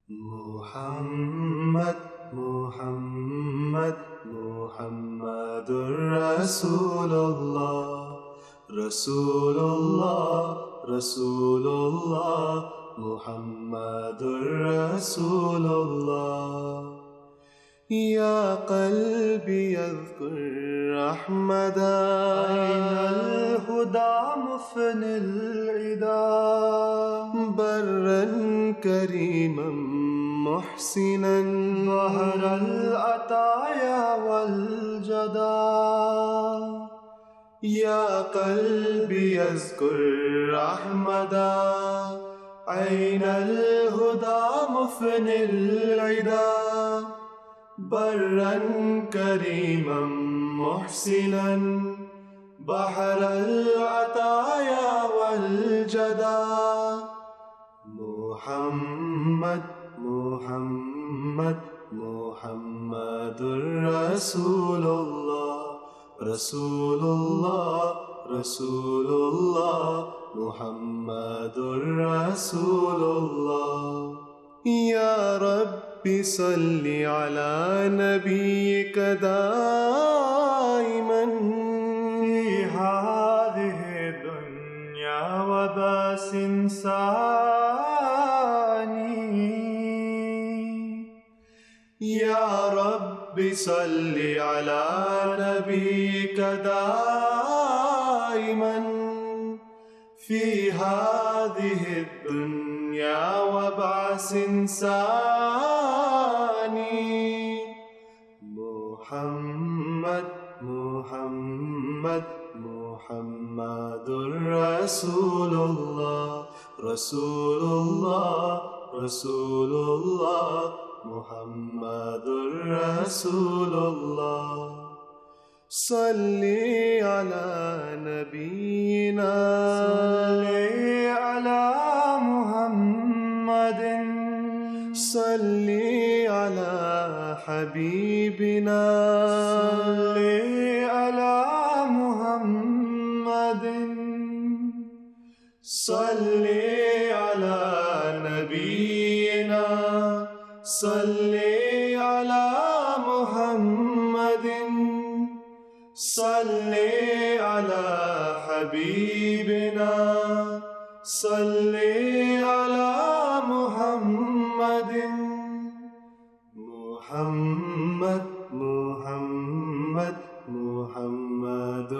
Muhammad, Muhammad, Muhammadur Rasulullah, Rasulullah, Rasulullah, Muhammadur Rasulullah. يا قلبي يذكر أحمدا، أين الهدى مفني العدا، برا كريما محسنا ظهر العطايا والجدا. يا قلبي يذكر أحمدا، أين الهدى مفني العدا، برا كريما محسنا بحر العطايا والجدا. محمد، محمد، محمد رسول الله، رسول الله، رسول الله، محمد رسول الله. يا رب صل على نبيك دائما في هذه الدنيا وباس ثاني. يا رب صل على نبيك دائما في هذه الدنيا وبعث ثاني. محمد، محمد، محمد رسول الله، رسول الله، رسول الله، محمد رسول الله. صل على نبينا، صل على محمد، صل على حبيبنا، صل على محمد، صل على نبينا، صل على محمد، صل على حبيبنا، صل على محمد. محمد، محمد، محمد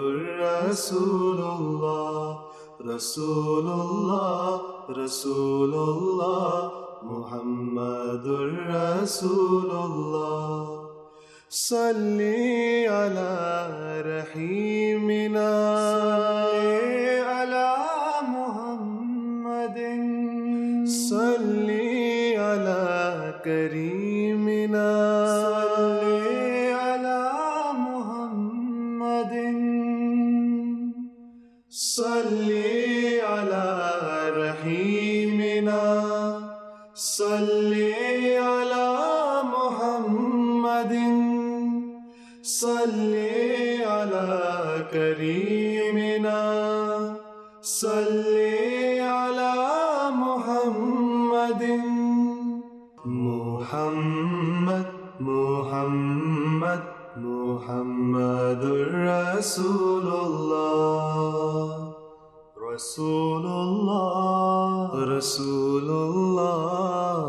رسول الله، رسول الله، رسول الله، محمد رسول الله. صل على رحيمنا، صل على محمد، صل على كريمنا، صل على محمد، صل على رحيمنا، صل على محمد، صل على كريمنا، صل على محمد. محمد، محمد، محمد رسول الله، رسول الله، رسول الله،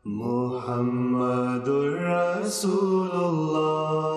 محمد رسول الله.